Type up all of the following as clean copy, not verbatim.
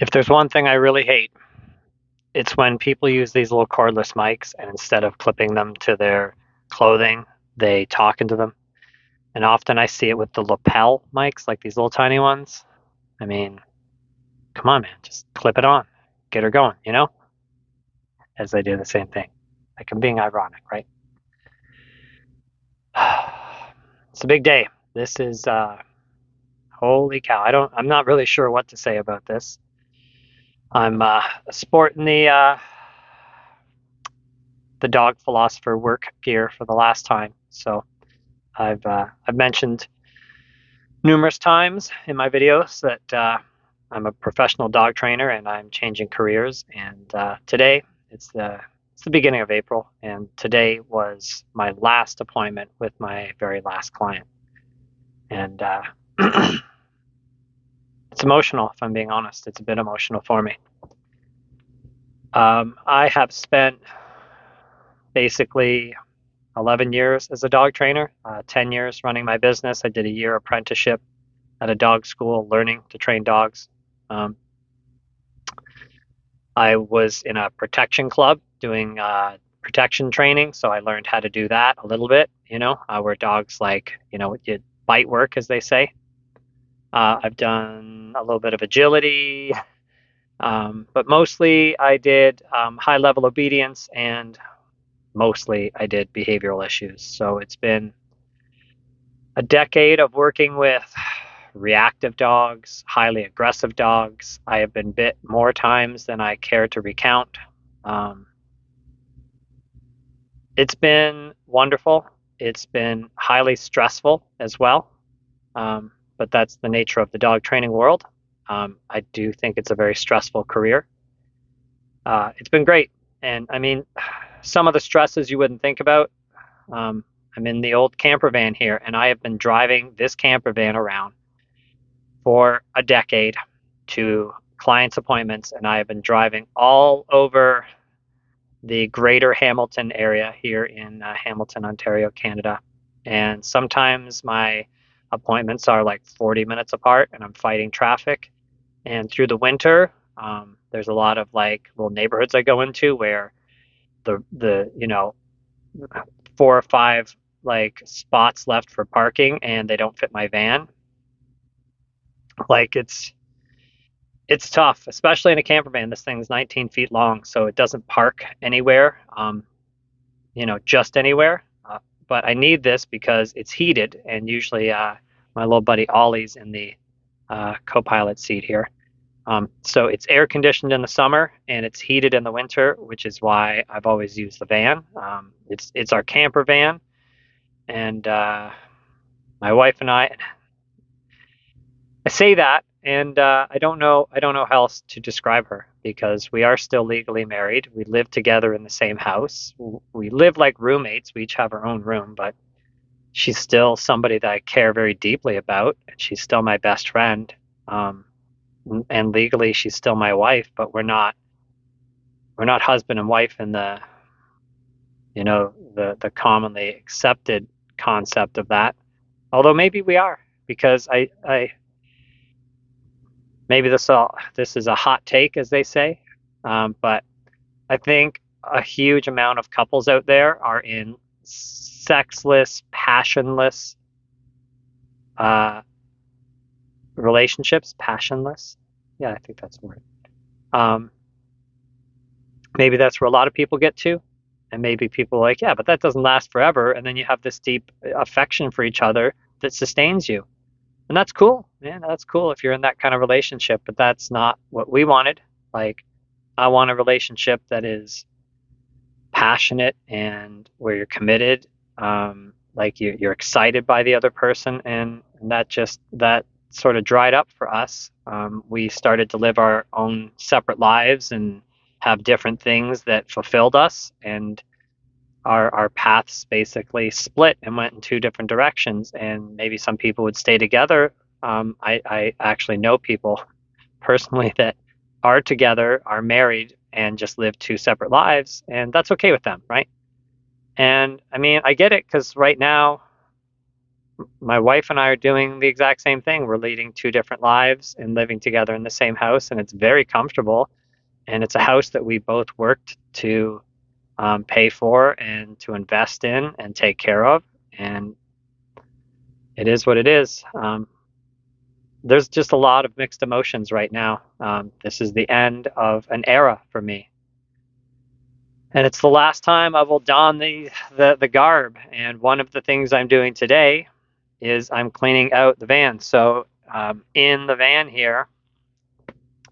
If there's one thing I really hate, it's when people use these little cordless mics and instead of clipping them to their clothing, they talk into them. And often I see it with the lapel mics, like these little tiny ones. I mean, come on, man, just clip it on, get her going, as they do the same thing. Like I'm being ironic, right? It's a big day. This is holy cow. I'm not really sure what to say about this. I'm sporting the dog philosopher work gear for the last time. So I've mentioned numerous times in my videos that I'm a professional dog trainer and I'm changing careers. And today it's the beginning of April, and today was my last appointment with my very last client. And it's emotional, if I'm being honest. It's a bit emotional for me. I have spent basically 11 years as a dog trainer, 10 years running my business. I did a year apprenticeship at a dog school learning to train dogs. Um, I was in a protection club doing protection training, so I learned how to do that a little bit, where dogs you bite work, as they say. I've done a little bit of agility, but mostly I did high level obedience, and mostly I did behavioral issues. So it's been a decade of working with reactive dogs, highly aggressive dogs. I have been bit more times than I care to recount. Um, it's been wonderful. It's been highly stressful as well, but that's the nature of the dog training world. I do think it's a very stressful career. It's been great. And I mean, some of the stresses you wouldn't think about. I'm in the old camper van here, and I have been driving this camper van around for a decade to clients' appointments, and I have been driving all over the greater Hamilton area here in Hamilton, Ontario, Canada. And sometimes my appointments are like 40 minutes apart, and I'm fighting traffic. And through the winter, there's a lot of like little neighborhoods I go into where the 4 or 5 like spots left for parking, and they don't fit my van. Like it's tough, especially in a camper van. This thing's 19 feet long, so it doesn't park anywhere, just anywhere. But I need this because it's heated, and usually my little buddy Ollie's in the co-pilot seat here. So it's air conditioned in the summer and it's heated in the winter, which is why I've always used the van. It's our camper van, and my wife and I say that, and I don't know how else to describe her because we are still legally married. We live together in the same house. We live like roommates. We each have our own room, but she's still somebody that I care very deeply about, and she's still my best friend. And legally, she's still my wife, but we're not husband and wife in the commonly accepted concept of that. Although maybe we are, because I maybe this is a hot take, as they say, but I think a huge amount of couples out there are in sexless, passionless uh, relationships. Passionless, yeah, I think that's the word. Um, Maybe that's where a lot of people get to, and maybe people are like, yeah, but that doesn't last forever, and then you have this deep affection for each other that sustains you. And that's cool, man. That's cool if you're in that kind of relationship, but that's not what we wanted. Like, I want a relationship that is passionate and where you're committed, like you're excited by the other person, and that sort of dried up for us. We started to live our own separate lives and have different things that fulfilled us, and our paths basically split and went in two different directions. And maybe some people would stay together. I actually know people personally that are together, are married, and just live two separate lives, and that's okay with them, right? And I mean, I get it because right now my wife and I are doing the exact same thing. We're leading two different lives and living together in the same house, and it's very comfortable. And it's a house that we both worked to pay for and to invest in and take care of. And it is what it is. There's just a lot of mixed emotions right now. This is the end of an era for me. And it's the last time I will don the garb. And one of the things I'm doing today is I'm cleaning out the van. So in the van here,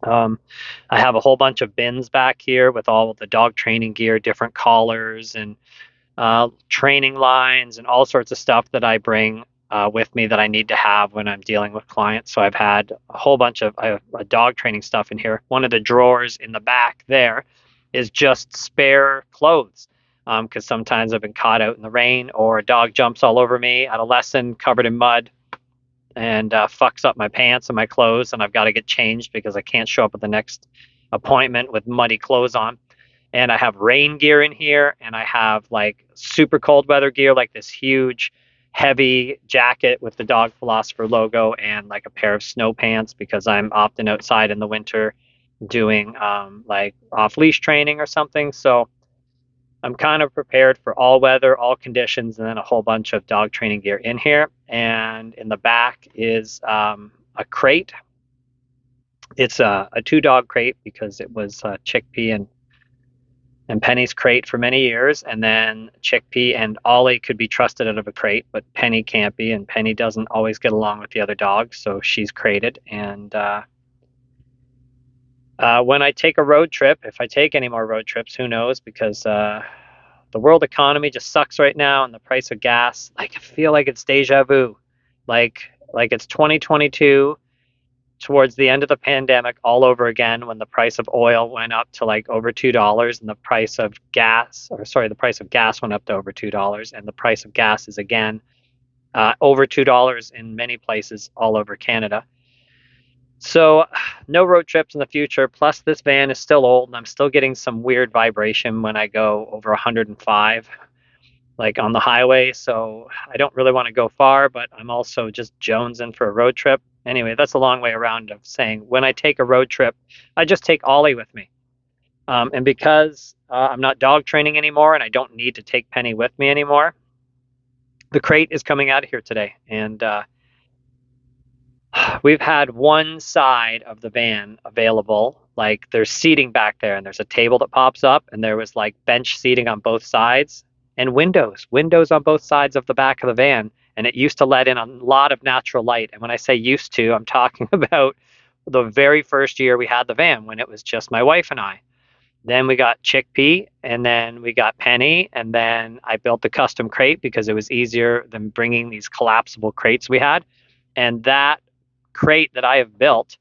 I have a whole bunch of bins back here with all of the dog training gear, different collars and training lines and all sorts of stuff that I bring with me that I need to have when I'm dealing with clients. So I've had a whole bunch of dog training stuff in here. One of the drawers in the back there is just spare clothes because sometimes I've been caught out in the rain or a dog jumps all over me at a lesson covered in mud and fucks up my pants and my clothes, and I've got to get changed because I can't show up at the next appointment with muddy clothes on. And I have rain gear in here, and I have like super cold weather gear, like this huge, heavy jacket with the Dog Philosopher logo, and like a pair of snow pants because I'm often outside in the winter doing like off leash training or something. So I'm kind of prepared for all weather, all conditions, and then a whole bunch of dog training gear in here. And in the back is a crate. It's a two dog crate because it was Chickpea and Penny's crate for many years. And then Chickpea and Ollie could be trusted out of a crate, but Penny can't be. And Penny doesn't always get along with the other dogs, so she's crated. And when I take a road trip, if I take any more road trips, who knows? Because the world economy just sucks right now, and the price of gas, like I feel like it's deja vu, like it's 2022 towards the end of the pandemic all over again when the price of oil went up to like over $2 and the price of gas, or sorry, the price of gas went up to over $2 and the price of gas is again over $2 in many places all over Canada. So no road trips in the future. Plus this van is still old and I'm still getting some weird vibration when I go over 105 like on the highway. So I don't really want to go far, but I'm also just jonesing for a road trip. Anyway, that's a long way around of saying when I take a road trip, I just take Ollie with me. And because I'm not dog training anymore and I don't need to take Penny with me anymore, the crate is coming out of here today. And we've had one side of the van available. Like there's seating back there and there's a table that pops up and there was like bench seating on both sides and windows on both sides of the back of the van. And it used to let in a lot of natural light. And when I say used to, I'm talking about the very first year we had the van when it was just my wife and I. Then we got Chickpea and then we got Penny. And then I built the custom crate because it was easier than bringing these collapsible crates we had. And that crate that I have built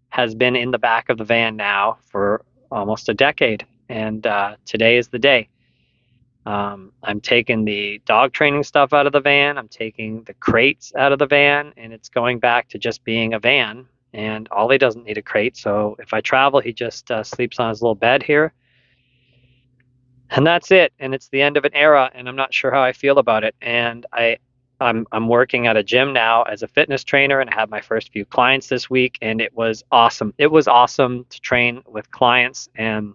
has been in the back of the van now for almost a decade. And today is the day. I'm taking the dog training stuff out of the van. I'm taking the crates out of the van, and it's going back to just being a van. And Ollie doesn't need a crate, so if I travel, he just sleeps on his little bed here. And that's it. And it's the end of an era, and I'm not sure how I feel about it. And I'm working at a gym now as a fitness trainer, and I had my first few clients this week, and it was awesome. It was awesome to train with clients, and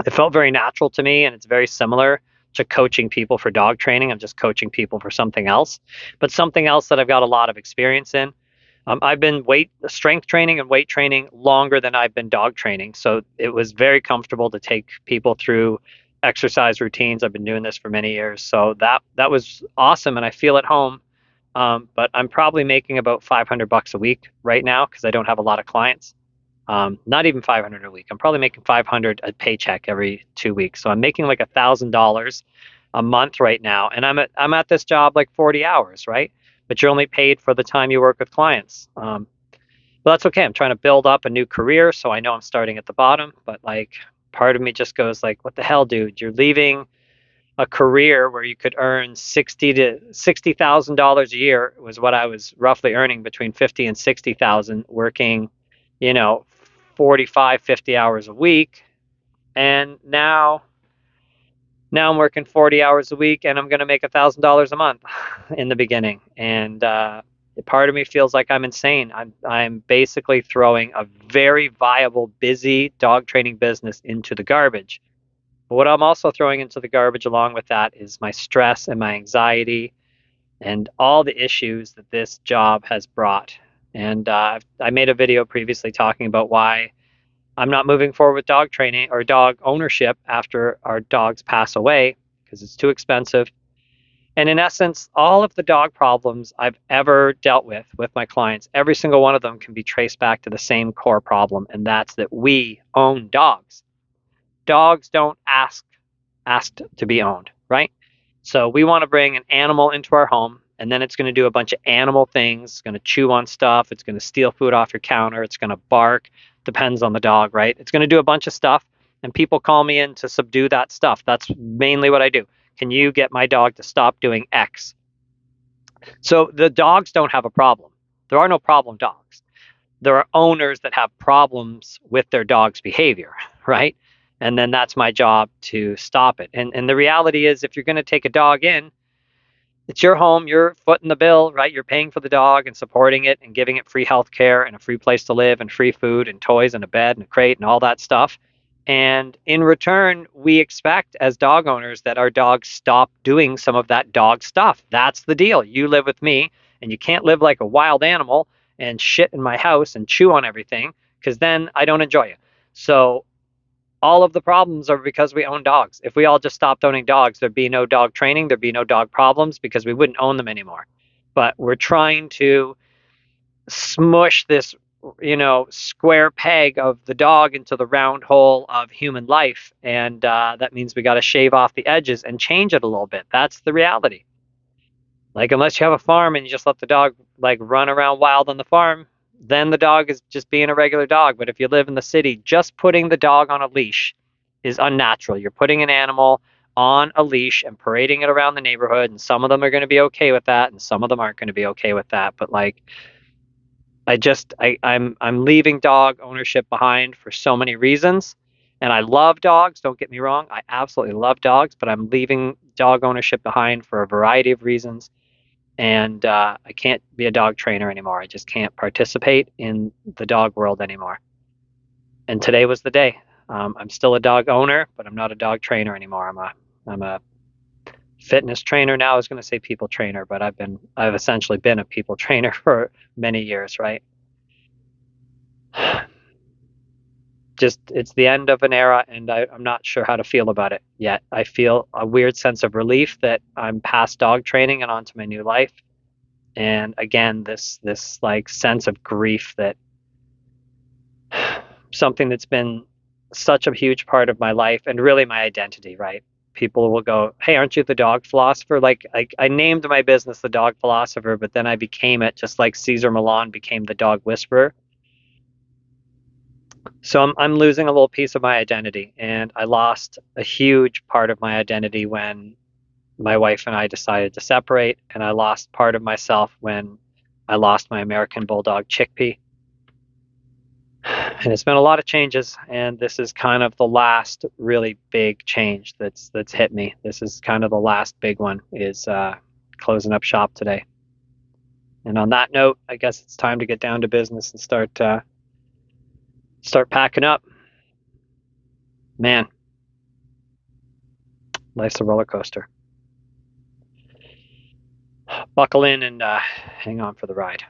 it felt very natural to me, and it's very similar to coaching people for dog training. I'm just coaching people for something else, but something else that I've got a lot of experience in. I've been strength training and weight training longer than I've been dog training, so it was very comfortable to take people through exercise routines. I've been doing this for many years, so that was awesome, and I feel at home. But I'm probably making about $500 a week right now because I don't have a lot of clients. Not even 500 a week. I'm probably making 500 a paycheck every 2 weeks. So I'm making like $1,000 a month right now. And I'm at this job like 40 hours, right? But you're only paid for the time you work with clients. But that's okay. I'm trying to build up a new career. So I know I'm starting at the bottom, but like part of me just goes like, what the hell, dude? You're leaving a career where you could earn $60,000 a year was what I was roughly earning between 50 and 60,000 working, you know, 45, 50 hours a week. And now Now I'm working 40 hours a week and I'm going to make $1,000 a month in the beginning. And part of me feels like I'm insane. I'm basically throwing a very viable, busy dog training business into the garbage. But what I'm also throwing into the garbage along with that is my stress and my anxiety and all the issues that this job has brought. And I made a video previously talking about why I'm not moving forward with dog training or dog ownership after our dogs pass away because it's too expensive. And in essence, all of the dog problems I've ever dealt with my clients, every single one of them can be traced back to the same core problem, and that's that we own dogs. Dogs don't asked to be owned, right? So we want to bring an animal into our home, and then it's going to do a bunch of animal things. It's going to chew on stuff. It's going to steal food off your counter. It's going to bark. Depends on the dog, right? It's going to do a bunch of stuff, and people call me in to subdue that stuff. That's mainly what I do. Can you get my dog to stop doing X? So the dogs don't have a problem. There are no problem dogs. There are owners that have problems with their dog's behavior, right? And then that's my job to stop it. And the reality is, if you're going to take a dog in, it's your home, you're footing the bill, right? You're paying for the dog and supporting it and giving it free health care and a free place to live and free food and toys and a bed and a crate and all that stuff. And in return, we expect as dog owners that our dogs stop doing some of that dog stuff. That's the deal. You live with me and you can't live like a wild animal and shit in my house and chew on everything because then I don't enjoy it. So all of the problems are because we own dogs. If we all just stopped owning dogs, there'd be no dog training, there'd be no dog problems because we wouldn't own them anymore. But we're trying to smush this, square peg of the dog into the round hole of human life. And that means we got to shave off the edges and change it a little bit. That's the reality. Like, unless you have a farm and you just let the dog like run around wild on the farm, then the dog is just being a regular dog. But if you live in the city, just putting the dog on a leash is unnatural. You're putting an animal on a leash and parading it around the neighborhood, and some of them are going to be okay with that, and some of them aren't going to be okay with that. But like, I'm leaving dog ownership behind for so many reasons. And I love dogs, don't get me wrong. I absolutely love dogs, but I'm leaving dog ownership behind for a variety of reasons. And I can't be a dog trainer anymore. I just can't participate in the dog world anymore. And today was the day. I'm still a dog owner, but I'm not a dog trainer anymore. I'm a fitness trainer now. I was going to say people trainer, but I've essentially been a people trainer for many years, right? Just it's the end of an era, and I'm not sure how to feel about it yet. I feel a weird sense of relief that I'm past dog training and onto my new life. And again, this like sense of grief that something that's been such a huge part of my life and really my identity, right? People will go, "Hey, aren't you the dog philosopher?" Like I named my business the Dog Philosopher, but then I became it just like Cesar Millan became the Dog Whisperer. So I'm losing a little piece of my identity, and I lost a huge part of my identity when my wife and I decided to separate, and I lost part of myself when I lost my American Bulldog Chickpea. And it's been a lot of changes, and this is kind of the last really big change that's hit me. This is kind of the last big one is closing up shop today. And on that note, I guess it's time to get down to business and start packing up. Man, life's a roller coaster. Buckle in and hang on for the ride.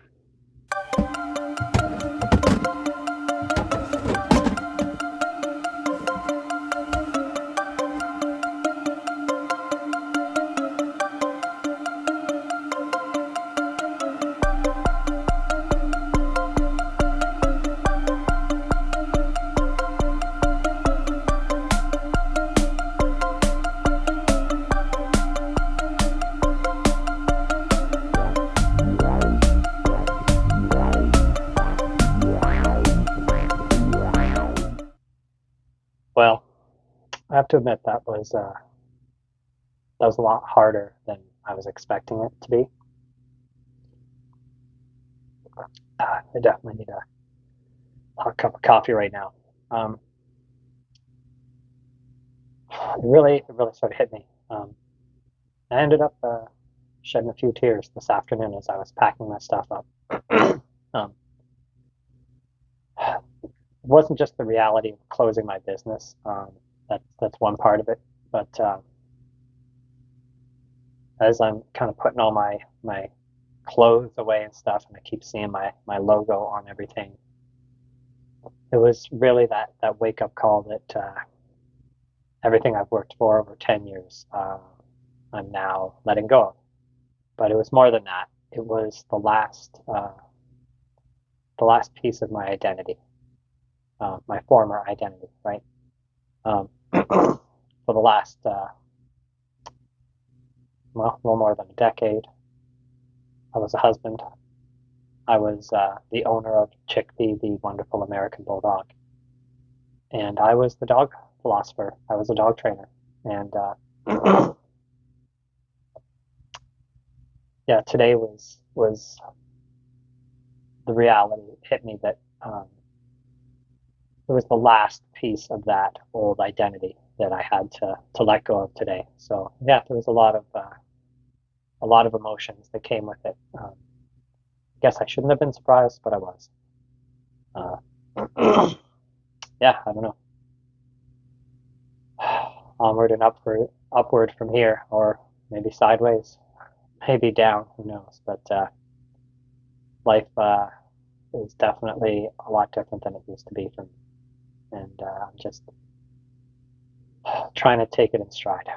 Well, I have to admit that was a lot harder than I was expecting it to be. I definitely need a hot cup of coffee right now. Um, it really sort of hit me. I ended up shedding a few tears this afternoon as I was packing my stuff up. um, it wasn't just the reality of closing my business. That's one part of it, but as I'm kind of putting all my clothes away and stuff, and I keep seeing my logo on everything, it was really that wake up call that everything I've worked for over 10 years, I'm now letting go of. But it was more than that. It was the last piece of my identity, my former identity, right? For the last, well, a little more than a decade, I was a husband. I was the owner of Chickpea, the wonderful American Bulldog, and I was the dog philosopher. I was a dog trainer, and yeah, today was the reality hit me that it was the last piece of that old identity that I had to let go of today. So yeah, there was a lot of emotions that came with it. I guess I shouldn't have been surprised, but I was. Uh, yeah, I don't know. Onward and upward from here, or maybe sideways, maybe down. Who knows? But life is definitely a lot different than it used to be for me, and I'm just trying to take it in stride.